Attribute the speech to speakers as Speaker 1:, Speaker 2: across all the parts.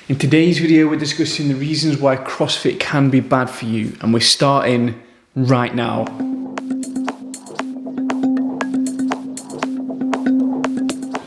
Speaker 1: In today's video, we're discussing the reasons why CrossFit can be bad for you, and we're starting right now.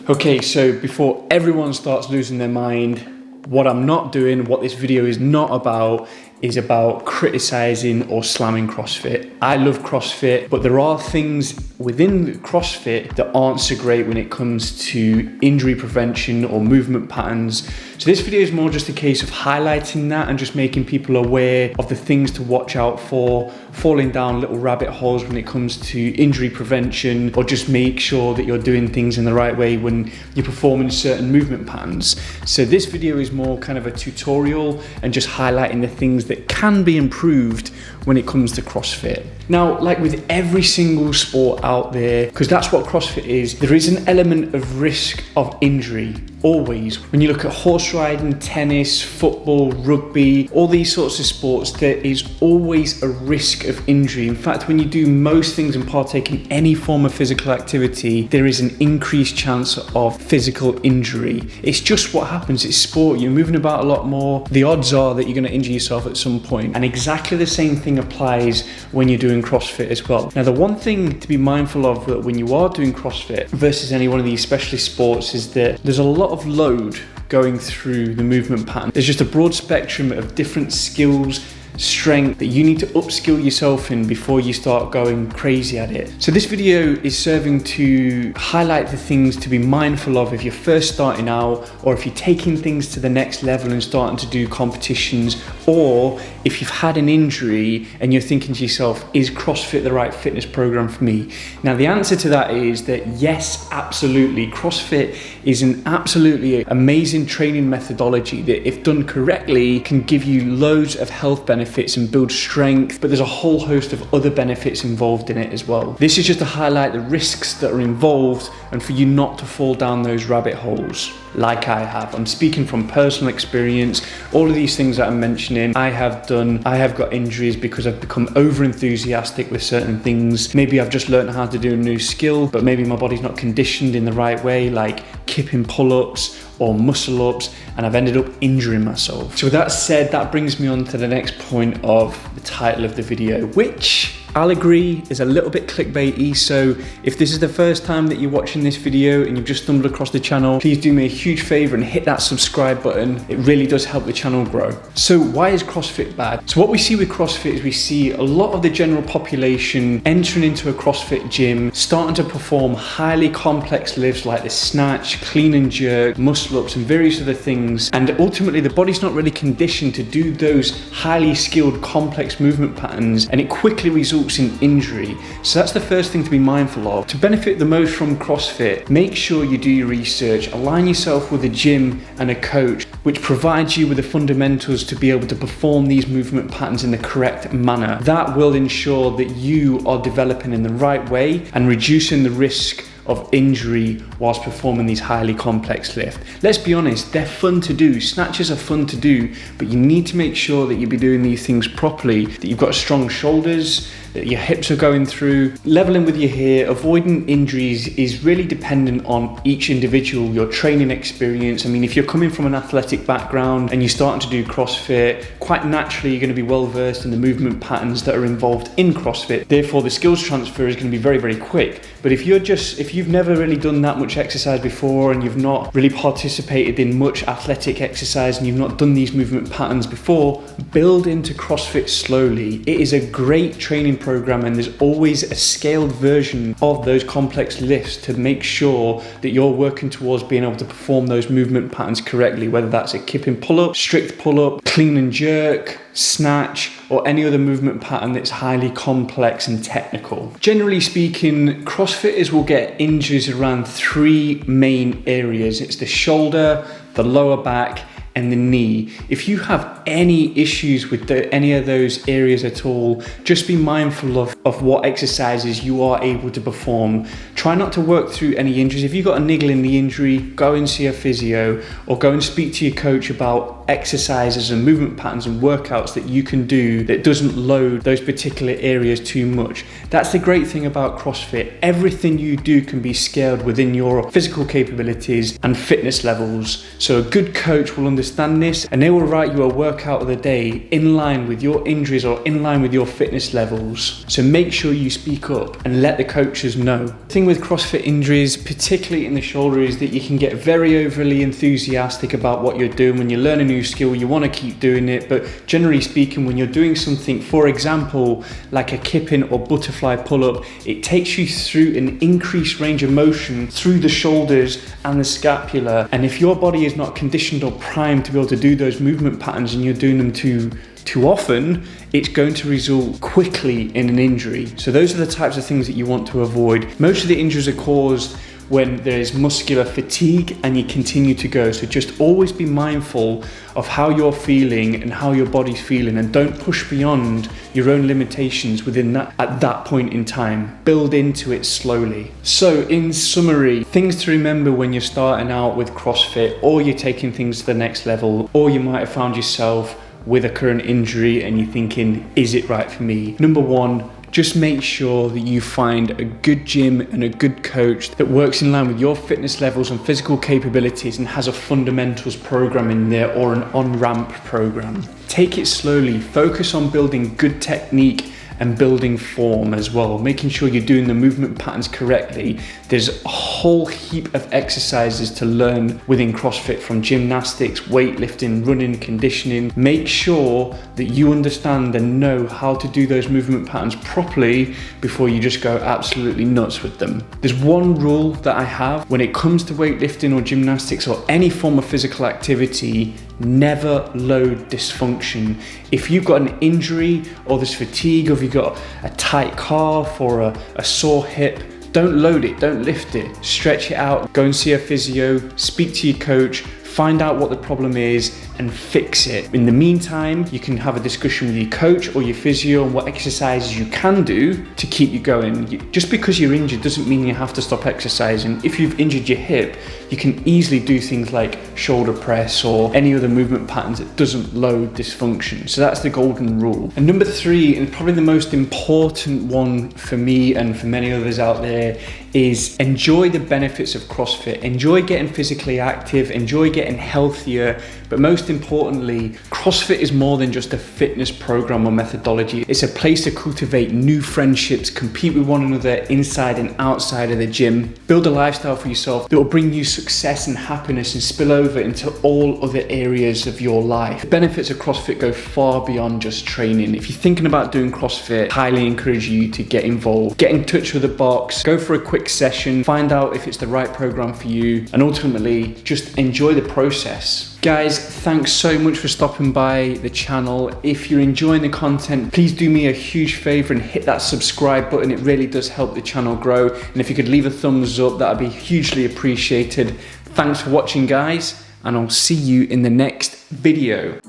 Speaker 1: Okay, so before everyone starts losing their mind, what I'm not doing, what this video is not about, is about criticizing or slamming CrossFit. I love CrossFit, but there are things within CrossFit that aren't so great when it comes to injury prevention or movement patterns. So this video is more just a case of highlighting that and just making people aware of the things to watch out for, falling down little rabbit holes when it comes to injury prevention, or just make sure that you're doing things in the right way when you're performing certain movement patterns. So this video is more kind of a tutorial and just highlighting the things that can be improved when it comes to CrossFit. Now, like with every single sport out there, because that's what CrossFit is, there is an element of risk of injury, always. When you look at horse riding, tennis, football, rugby, all these sorts of sports, there is always a risk of injury. In fact, when you do most things and partake in any form of physical activity, there is an increased chance of physical injury. It's just what happens, it's sport, you're moving about a lot more. The odds are that you're gonna injure yourself at some point. And exactly the same thing applies when you're doing CrossFit as well. Now, the one thing to be mindful of when you are doing CrossFit versus any one of these specialist sports is that there's a lot of load going through the movement pattern. There's just a broad spectrum of different skills, strength that you need to upskill yourself in before you start going crazy at it. So this video is serving to highlight the things to be mindful of if you're first starting out, or if you're taking things to the next level and starting to do competitions, or if you've had an injury and you're thinking to yourself, is CrossFit the right fitness program for me? Now, the answer to that is that yes, absolutely. CrossFit is an absolutely amazing training methodology that, if done correctly, can give you loads of health benefits and build strength, but there's a whole host of other benefits involved in it as well. This is just to highlight the risks that are involved and for you not to fall down those rabbit holes like I have. I'm speaking from personal experience. All of these things that I'm mentioning, I have got injuries because I've become over enthusiastic with certain things. Maybe I've just learned how to do a new skill, but maybe my body's not conditioned in the right way, like kipping pull-ups or muscle ups, and I've ended up injuring myself. So with that said, that brings me on to the next point of the title of the video, which I'll agree is a little bit clickbaity. So if this is the first time that you're watching this video and you've just stumbled across the channel, please do me a huge favor and hit that subscribe button. It really does help the channel grow. So why is CrossFit bad? So what we see with CrossFit is we see a lot of the general population entering into a CrossFit gym, starting to perform highly complex lifts like the snatch, clean and jerk, muscle ups, and various other things. And ultimately the body's not really conditioned to do those highly skilled complex movement patterns, and it quickly results in injury. So that's the first thing to be mindful of. To benefit the most from CrossFit, make sure you do your research, align yourself with a gym and a coach which provides you with the fundamentals to be able to perform these movement patterns in the correct manner. That will ensure that you are developing in the right way and reducing the risk of injury whilst performing these highly complex lifts. Let's be honest, they're fun to do. Snatches are fun to do, but you need to make sure that you be doing these things properly, that you've got strong shoulders, that your hips are going through, leveling with your hair. Avoiding injuries is really dependent on each individual, your training experience. I mean, if you're coming from an athletic background and you're starting to do CrossFit, quite naturally you're going to be well versed in the movement patterns that are involved in CrossFit. Therefore, the skills transfer is going to be very, very quick. But if you've never really done that much exercise before, and you've not really participated in much athletic exercise, and you've not done these movement patterns before, build into CrossFit slowly. It is a great training program, and there's always a scaled version of those complex lifts to make sure that you're working towards being able to perform those movement patterns correctly, whether that's a kipping pull-up, strict pull-up, clean and jerk, snatch, or any other movement pattern that's highly complex and technical. Generally speaking, CrossFitters will get injuries around three main areas. It's the shoulder, the lower back, and the knee. If you have any issues with any of those areas at all, just be mindful of what exercises you are able to perform. Try not to work through any injuries. If you've got a niggle in the injury, go and see a physio, or go and speak to your coach about exercises and movement patterns and workouts that you can do that doesn't load those particular areas too much. That's the great thing about CrossFit. Everything you do can be scaled within your physical capabilities and fitness levels. So a good coach will understand understand this, and they will write you a workout of the day in line with your injuries or in line with your fitness levels. So make sure you speak up and let the coaches know. The thing with CrossFit injuries, particularly in the shoulder, is that you can get very overly enthusiastic about what you're doing. When you learn a new skill, you want to keep doing it, but generally speaking, when you're doing something, for example, like a kip-in or butterfly pull-up, it takes you through an increased range of motion through the shoulders and the scapula. And if your body is not conditioned or primed to be able to do those movement patterns and you're doing them too often, it's going to result quickly in an injury. So those are the types of things that you want to avoid. Most of the injuries are caused when there's muscular fatigue and you continue to go. So just always be mindful of how you're feeling and how your body's feeling, and don't push beyond your own limitations within that at that point in time. Build into it slowly. So in summary, things to remember when you're starting out with CrossFit, or you're taking things to the next level, or you might have found yourself with a current injury and you're thinking, is it right for me? Number one, just make sure that you find a good gym and a good coach that works in line with your fitness levels and physical capabilities and has a fundamentals program in there or an on-ramp program. Take it slowly, focus on building good technique and building form as well, making sure you're doing the movement patterns correctly. There's a whole heap of exercises to learn within CrossFit, from gymnastics, weightlifting, running, conditioning. Make sure that you understand and know how to do those movement patterns properly before you just go absolutely nuts with them. There's one rule that I have when it comes to weightlifting or gymnastics or any form of physical activity: never load dysfunction. If you've got an injury or there's fatigue, or if you've got a tight calf or a sore hip, don't load it, don't lift it. Stretch it out, go and see a physio, speak to your coach, find out what the problem is and fix it. In the meantime, you can have a discussion with your coach or your physio on what exercises you can do to keep you going. Just because you're injured doesn't mean you have to stop exercising. If you've injured your hip, you can easily do things like shoulder press or any other movement patterns that doesn't load dysfunction. So that's the golden rule. And number three, and probably the most important one for me and for many others out there, is enjoy the benefits of CrossFit. Enjoy getting physically active, enjoy getting healthier, but most importantly, CrossFit is more than just a fitness program or methodology. It's a place to cultivate new friendships, compete with one another inside and outside of the gym, build a lifestyle for yourself that will bring you success and happiness and spill over into all other areas of your life. The benefits of CrossFit go far beyond just training. If you're thinking about doing CrossFit, I highly encourage you to get involved. Get in touch with the box, go for a quick session, find out if it's the right program for you, and ultimately just enjoy the process. Guys, thanks so much for stopping by the channel. If you're enjoying the content, please do me a huge favor and hit that subscribe button. It really does help the channel grow. And if you could leave a thumbs up, that'd be hugely appreciated. Thanks for watching, guys, and I'll see you in the next video.